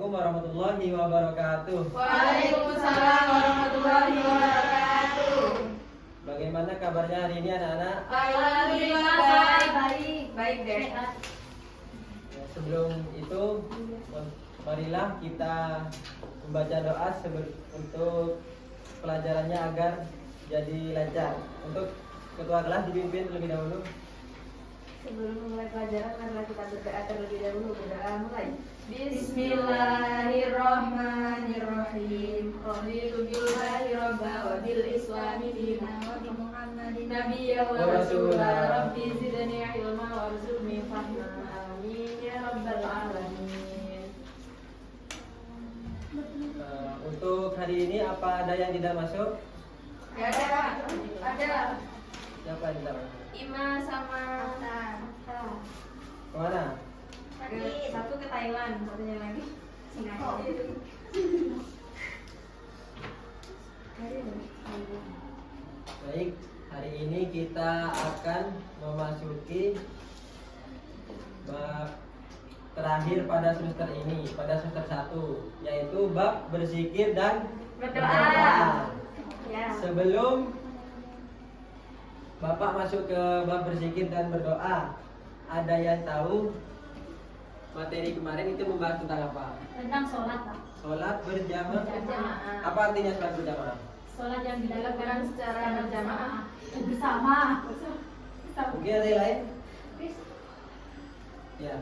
Assalamualaikum warahmatullahi wabarakatuh. Waalaikumsalam warahmatullahi wabarakatuh. Bagaimana kabarnya hari ini anak-anak? Alhamdulillah baik deh. Ya, sebelum itu, marilah kita membaca doa untuk pelajarannya agar jadi lancar. Untuk ketua kelas dipimpin terlebih dahulu. Sebelum memulai pelajaran, marilah kita berdoa terlebih dahulu. Berdoa mulai. Bismillahirrahmanirrahim. Raditu billahi rabba wa bil islami dina wa bi Muhammadin nabiyya wa rasula. Rabbi zidni ilma warzuqni fahma. Amin ya rabbal alamin. Untuk hari ini apa ada yang tidak masuk? Ada. Siapa yang tidak masuk? Ima sama Kemana? satu ke Thailand, satunya lagi Singapura. Baik, hari ini kita akan memasuki bab terakhir pada semester ini, pada semester 1, yaitu bab berzikir dan Berdoa. Ya. Sebelum Bapak masuk ke bab berzikir dan berdoa, ada yang tahu materi kemarin itu membahas tentang apa? Tentang sholat, Pak. Sholat berjamaah. Berjamaah. Apa artinya sholat berjamaah? Sholat yang Dilakukan secara berjamaah. bersama. Mungkin ada yang lain? Ya.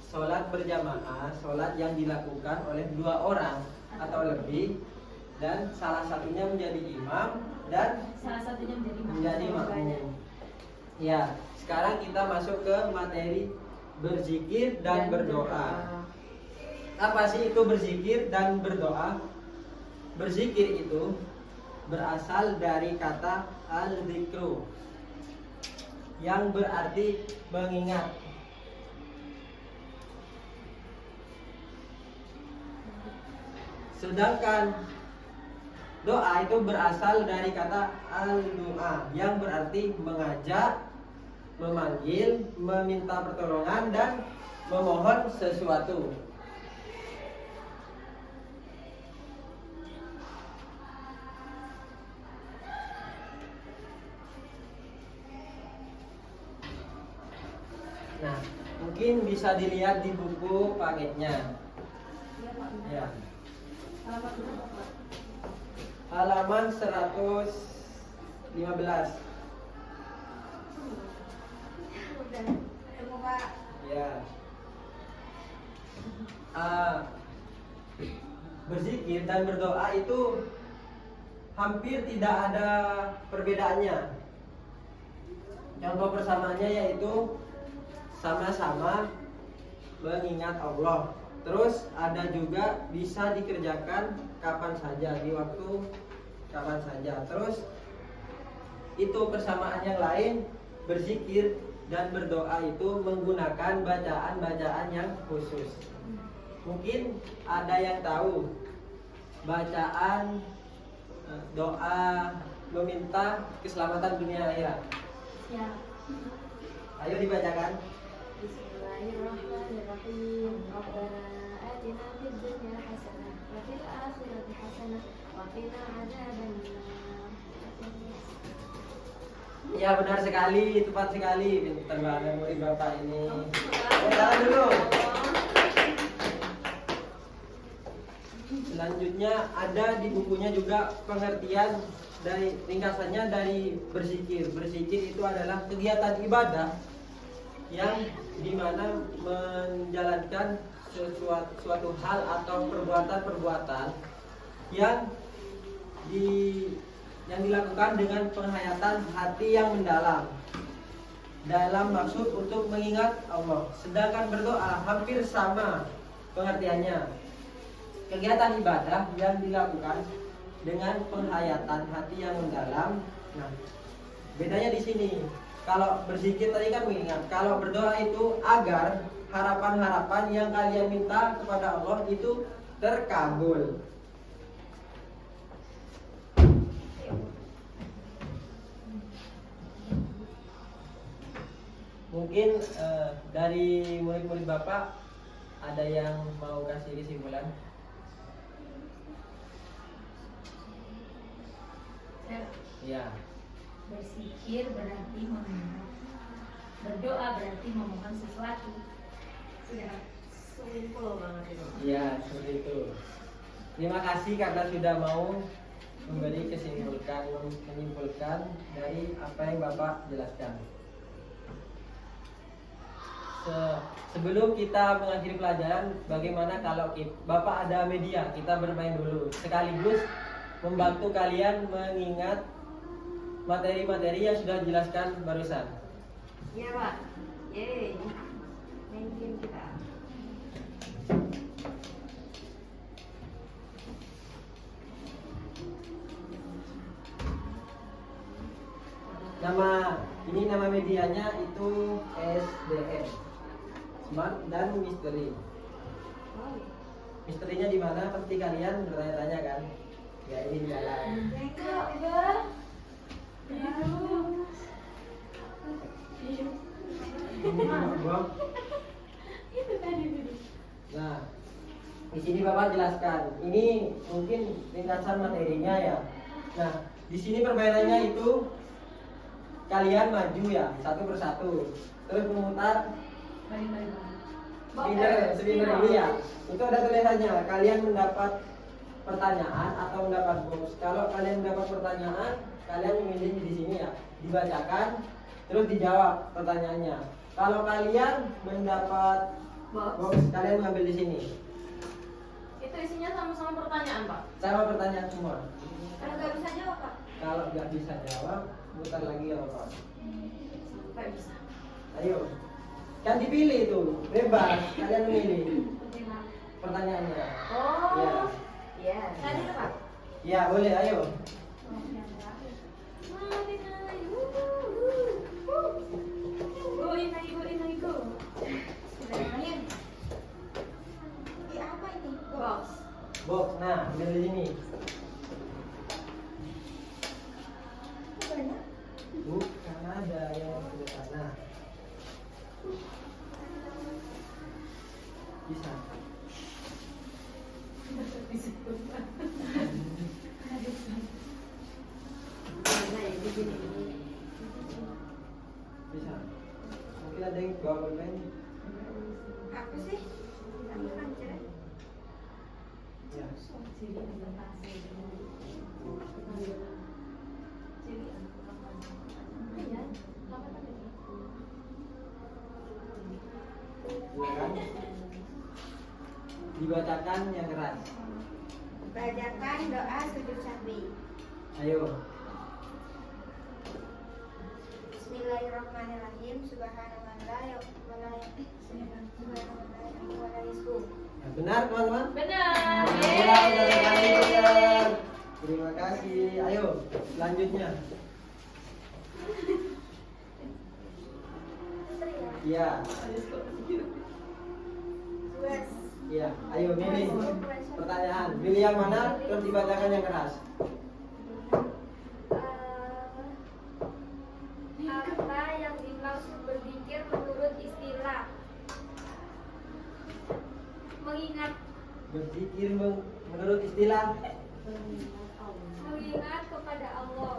Sholat berjamaah, sholat yang dilakukan oleh 2 orang atau lebih, dan salah satunya menjadi imam dan Salah satunya menjadi makmum. Ya, sekarang kita masuk ke materi berzikir dan berdoa. Apa sih itu berzikir dan berdoa? Berzikir itu berasal dari kata al-dzikru yang berarti mengingat. Sedangkan doa itu berasal dari kata al-du'a yang berarti mengajak, memanggil, meminta pertolongan dan memohon sesuatu. Nah, mungkin bisa dilihat di buku paketnya. Ya. Halaman 115. Ya. Berzikir dan berdoa itu hampir tidak ada perbedaannya. Contoh persamaannya yaitu sama-sama mengingat Allah. Terus ada juga bisa dikerjakan kapan saja, di waktu kapan saja. Terus itu persamaan yang lain, berzikir dan berdoa itu menggunakan bacaan-bacaan yang khusus. Mungkin ada yang tahu bacaan doa meminta keselamatan dunia akhirat. Ya. Ayo dibacakan. Bismillahirrahmanirrahim. Rabbana atina fid dunya hasanah wa fil akhirati hasanah wa qina adzabannar. Ya, benar sekali, tepat sekali. Pintar banget murid Bapak ini. Jalan dulu. Selanjutnya ada di bukunya juga pengertian dari ringkasannya dari berzikir. Berzikir itu adalah kegiatan ibadah yang dimana menjalankan suatu hal atau perbuatan-perbuatan yang dilakukan dengan penghayatan hati yang mendalam dalam maksud untuk mengingat Allah. Sedangkan berdoa hampir sama pengertiannya, kegiatan ibadah yang dilakukan dengan penghayatan hati yang mendalam. Nah, bedanya di sini. Kalau berzikir tadi kan mengingat, kalau berdoa itu agar harapan-harapan yang kalian minta kepada Allah itu terkabul. Mungkin dari murid-murid Bapak Ada yang mau kasih kesimpulan? Iya. Bersikir berarti meminta. Berdoa berarti memohon sesuatu. Sudah simpel banget itu. Iya, seperti itu. Terima kasih karena sudah mau menyimpulkan dari apa yang Bapak jelaskan. Sebelum kita mengakhiri pelajaran, bagaimana kalau Bapak ada media, kita bermain dulu sekaligus membantu kalian mengingat materi-materi yang sudah dijelaskan barusan. Iya Pak. Yeay. Main game kita. Nama medianya itu SDM, Smart dan Misteri. Misterinya di mana? Pasti kalian bertanya-tanya kan? Ya ini di dalam. Enggak. Itu tadi itu. Nah, di sini Bapak jelaskan. Ini mungkin ringkasan materinya ya. Nah, di sini permainannya itu kalian maju ya, satu persatu, terus memutar spinner ini ya. Itu ada tulisannya. Kalian mendapat pertanyaan atau mendapat box. Kalau kalian mendapat pertanyaan, kalian memilih di sini ya, dibacakan, terus dijawab pertanyaannya. Kalau kalian mendapat box, kalian mengambil di sini. Itu isinya sama-sama pertanyaan Pak. Sama pertanyaan semua. Kalau nggak bisa jawab Pak. Kalau nggak bisa jawab, putar lagi ya Bapak. Sampai bisa. Ayo, kan dipilih tuh, bebas. Kalian memilih pertanyaannya. Oh. Ya, Iya. Tadi tuh Pak. ya boleh. Ayo. Go. Ini apa ini? Box. Box. Nah, ambil di sini. Banyak. Bukan ada yang di sana. Bisa. Nah, ini gini. Bisa. Mungkin ada yang bawa pulpen. Apa sih? Kamu aja. Ya. Silakan. Dibacakan yang keras. Bacakan doa sujud sahwi. Ayo. Bismillahirrahmanirrahim. Subhanallah Ya, benar teman-teman? Benar. Ya, benar sekali, benar. Terima kasih. Ayo, selanjutnya. Iya. Iya. Ayo milih pertanyaan. Pilih yang mana? Terus dibacakan yang keras. Apa yang dimaksud berzikir menurut istilah? Mengingat Menurut istilah. mengingat kepada Allah.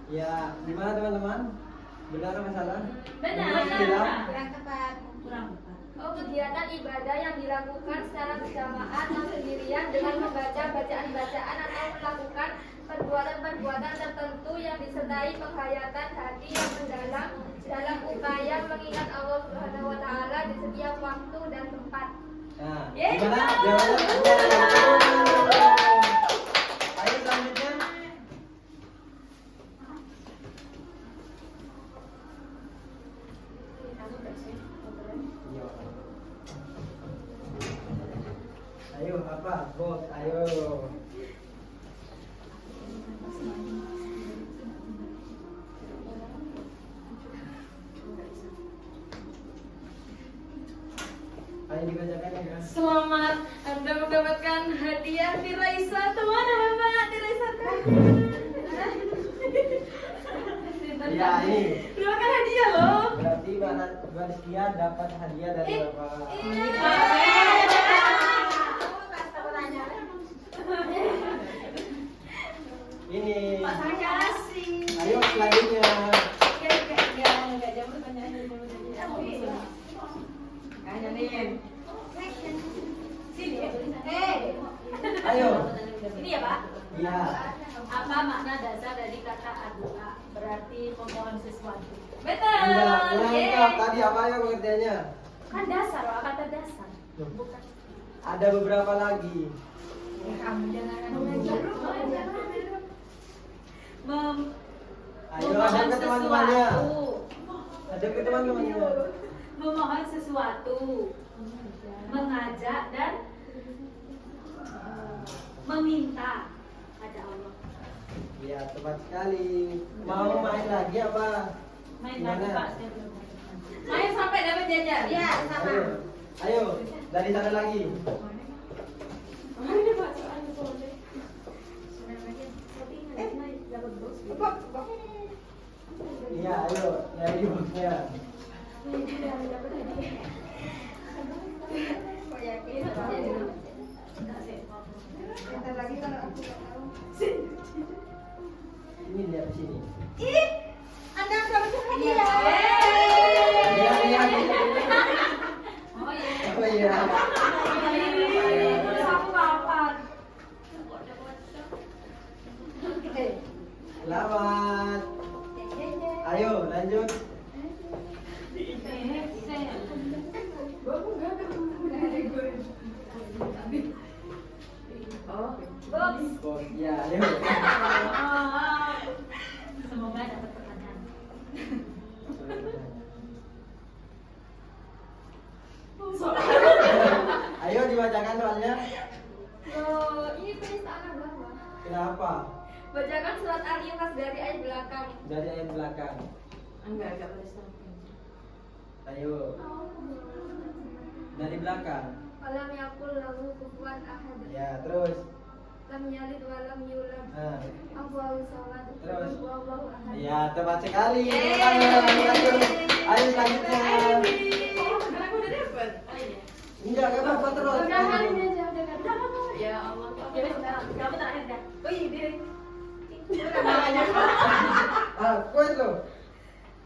Ya, gimana teman-teman? Benar atau salah? Benar. Menurut istilah. Kurang tepat. Kurang. Oh, kegiatan ibadah yang dilakukan secara berjamaah atau sendirian dengan membaca bacaan-bacaan atau melakukan perbuatan-perbuatan tertentu yang disertai penghayatan hati yang mendalam dalam upaya mengingat Allah Subhanahu wa taala di setiap waktu dan tempat. Nah, Yeay, gimana? benar. Jawabannya? Ayo selanjutnya. Ayo apa? Box, ayo. Ayo dibacakan ya kan? Selamat Anda mendapatkan hadiah Tiraisa. Teman Bapak Tiraisa. Iya ini. Terima hadiah loh. Berarti Mbak Rizkia dapat hadiah dari Bapak. Iya. Sini. Ayo. Ini ya Pak. Iya. Apa makna dasar dari kata addu'a? Berarti memohon sesuatu. Enggak, kurang lengkap. Tadi apa ya pengertiannya? Kan dasar, Pak, kata dasar. Loh. Bukan. Ada beberapa lagi. Kamu jangan Ayo, ada ke teman-temannya. Ada ke teman-temannya. Memohon sesuatu, mengajak dan meminta pada Allah. Iya, tepat sekali. Mau main lagi apa? Main Gimana? lagi Pak, saya belum main. Main sampai dapat jajan. Ya, sama. Ayo, ayo, dari sana lagi. Ini Pak, soalnya boleh. Tapi naik dapat bos. Iya, ayo, nyari bosnya. Kok yakin? Bentar lagi kalau aku nggak tahu. Ini lihat sini. Ih, Anda dapat hadiah. Iya, iya. Oh iya. Oh iya. Aku kapan? Selamat. Ayo, lanjut. Oh, iya, ayo. Semoga dapat pertanyaan. Ayo dibacakan soalnya. Oh, ini penistaan agama. Kenapa? Bacakan surat Al-Ikhlas dari ayat belakang. Dari ayat belakang. Enggak boleh sampai. Ayo. Dari belakang. Walam yakul lahu kufuwan ahad. Ya, terus. Lam yalid wa lam yulad. Nah. Allahu samad. Terus. Wallahu ahad. Ya, tepat sekali. Lanjut. Ayo selanjutnya. Aku udah dapat. Enggak apa-apa terus. Udah kali ini aja, udah kali. Ya Allah. Ya wes, kamu terakhir dah. Oh iya, dia. Ah, kuat lo.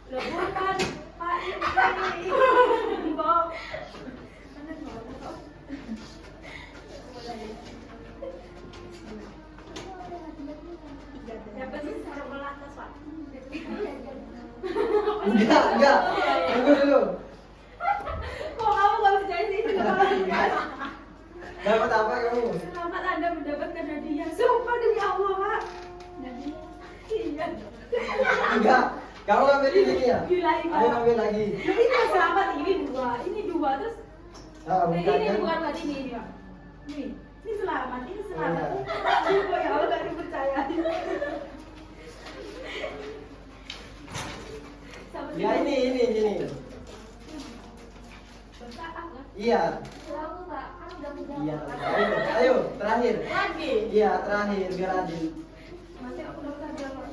Loh, bukan Pak, ini Mbok. Dapat sih sarung melatas, Pak. Enggak. Tunggu dulu. Kok kamu nggak percaya sih itu kan? Dapat apa kamu? Selamat Anda mendapatkan hadiah. Sumpah demi Allah, Pak. Iya. Enggak. Kamu ambil ini ya? Gila, ini. Ayo ambil lagi. Jadi kan selamat ini dua terus. Ah, bukan Ini kan? bukan tadi ini Pak. Ini selamat, ini selamat. Iya. Kok ya Allah nggak dipercaya. Ya ini. Iya. Tahu Pak, kan udah mudah. Iya. Ayo, terakhir. Lagi. Iya, terakhir biar adil. Masih aku dapat hadiah Pak.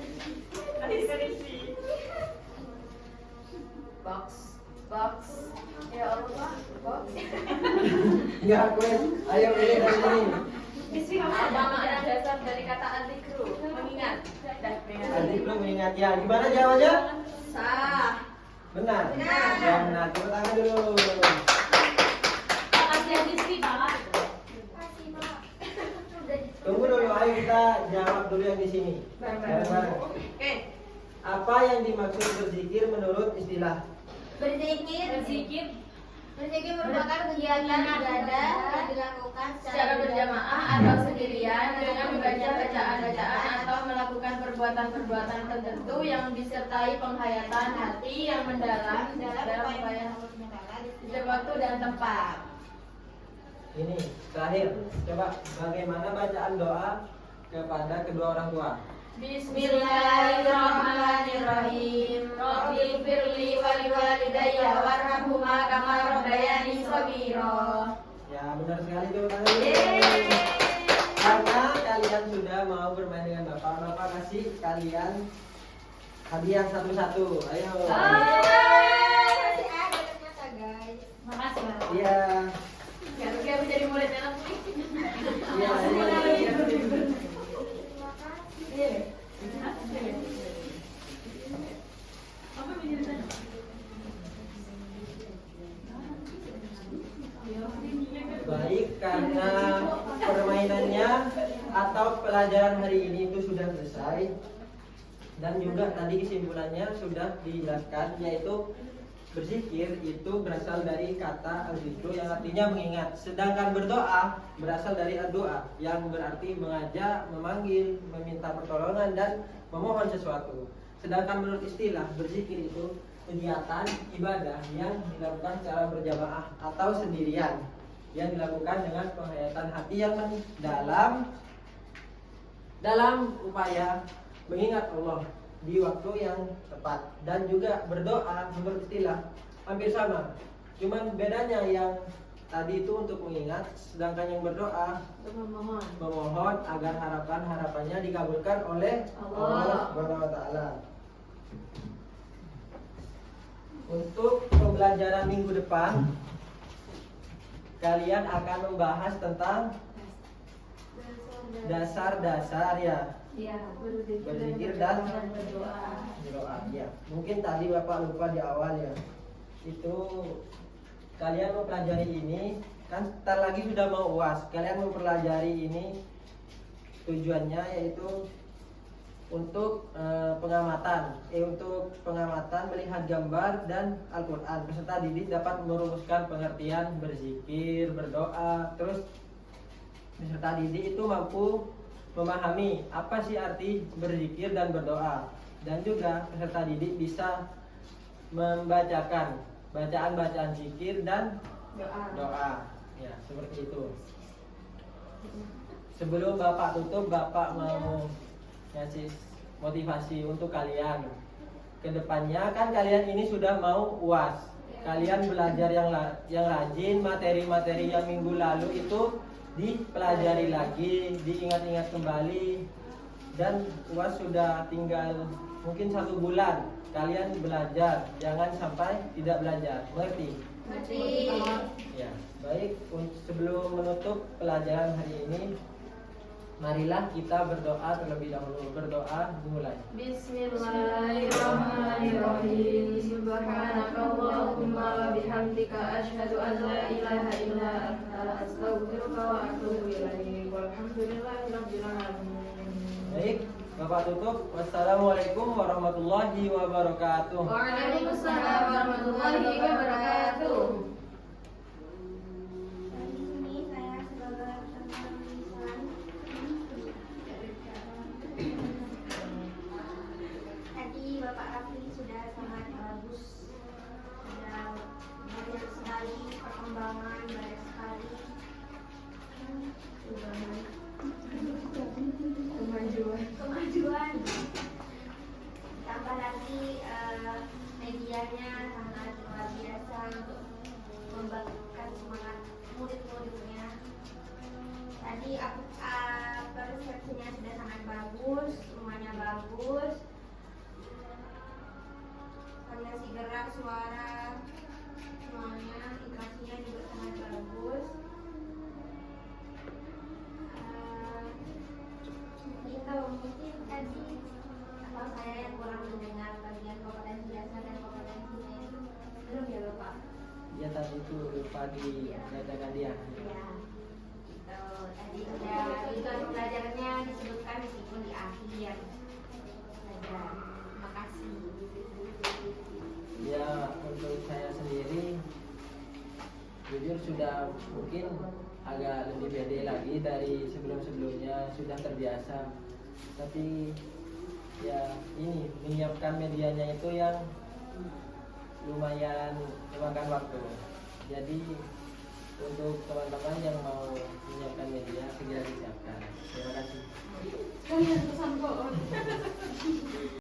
Box. Ya Allah, Pak. Box. Enggak, kuat. Ayo ini dari sini. Apa makna dasar dari kata al-zikru? Mengingat. Adil lu mengingat ya. Gimana jawabnya? Sah. Benar. Benar. Ya, benar. Tepuk tangan dulu. Makasih ya Rizky Pak. Kasih Pak. Udah gitu. Tunggu dulu, ayo kita jawab dulu yang di sini. Bareng-bareng. Oke. Apa yang dimaksud berzikir menurut istilah? Berzikir. Berzikir Merupakan kegiatan ibadah yang dilakukan Secara berjamaah atau sendirian dengan membaca bacaan-bacaan atau melakukan perbuatan-perbuatan tertentu yang disertai penghayatan hati yang mendalam dalam upaya setiap waktu dan tempat. Ini terakhir. Coba bagaimana bacaan doa kepada kedua orang tua? Bismillahirrahmanirrahim. Rabbi firli wali walidayya warhamhuma kama rabbayani shaghira. Ya, benar sekali tuh tangan dulu. Karena kalian sudah mau bermain dengan Bapak kasih kalian hadiah satu-satu. Ayo. Masih ada ternyata guys. Makasih Pak. Iya. Gak bisa jadi murid dalam Iya. Terima kasih. Apa menjadi karena permainannya atau pelajaran hari ini itu sudah selesai, dan juga tadi kesimpulannya sudah dijelaskan, yaitu berzikir itu berasal dari kata al-zikru yang artinya mengingat, sedangkan berdoa berasal dari doa yang berarti mengajak, memanggil, meminta pertolongan dan memohon sesuatu. Sedangkan menurut istilah berzikir itu kegiatan ibadah yang dilakukan secara berjamaah atau sendirian, yang dilakukan dengan penghayatan hati yang dalam upaya mengingat Allah di waktu yang tepat. Dan juga berdoa menurut istilah hampir sama, cuman bedanya yang tadi itu untuk mengingat, sedangkan yang berdoa memohon agar harapannya dikabulkan oleh Allah Subhanahu wa taala. Untuk pembelajaran minggu depan, kalian akan membahas tentang dasar-dasar ya berzikir dan berdoa. Ya, mungkin tadi Bapak lupa di awal ya. Itu kalian mempelajari ini, kan sebentar lagi sudah mau UAS. Kalian mempelajari ini tujuannya yaitu untuk pengamatan melihat gambar dan Al-Qur'an. Peserta didik dapat merumuskan pengertian berzikir, berdoa. Terus peserta didik itu mampu memahami apa sih arti berzikir dan berdoa, dan juga peserta didik bisa membacakan bacaan-bacaan zikir dan doa. Ya, seperti itu. Sebelum Bapak tutup, Bapak mau ngasih motivasi untuk kalian. Kedepannya kan kalian ini sudah mau UAS. Kalian belajar yang rajin, materi-materi yang minggu lalu itu dipelajari lagi, diingat-ingat kembali, dan UAS sudah tinggal mungkin 1 bulan. Kalian belajar, jangan sampai tidak belajar. Mengerti? Mengerti. Ya, baik. Sebelum menutup pelajaran hari ini, marilah kita berdoa terlebih dahulu. Berdoa dimulai. Bismillahirrahmanirrahim. Subhanakallahumma wa bihamdika asyhadu an la ilaha illa anta astaghfiruka wa atubu ilaik. Walhamdulillahirabbil alamin. Baik, Bapak tutup. Wassalamualaikum warahmatullahi wabarakatuh. Waalaikumsalam warahmatullahi wabarakatuh. Dari sini saya sebagai peserta tulisan. Tadi Bapak Rafli sudah sangat bagus, sudah banyak sekali perkembangan, banyak sekali kemajuan. Tambah lagi medianya sangat luar biasa untuk membangkitkan semangat murid-muridnya. Tadi persepsinya sudah sangat bagus, semuanya bagus. Variasi gerak, suara, semuanya, interaksinya juga sangat bagus. Itu mungkin tadi kalau saya yang kurang mendengar bagian kompetensi dasar dan kompetensinya itu belum ya Bapak? Ya, tadi itu lupa dibacakan dia. Ya, tadi sudah tujuan pembelajarannya disebutkan meskipun di akhir saja. Terima kasih. Ya, untuk saya sendiri jujur sudah mungkin agak lebih pede lagi dari sebelum-sebelumnya, sudah terbiasa. Tapi ya ini menyiapkan medianya itu yang lumayan memakan waktu. Jadi untuk teman-teman yang mau menyiapkan media segera disiapkan. Terima kasih.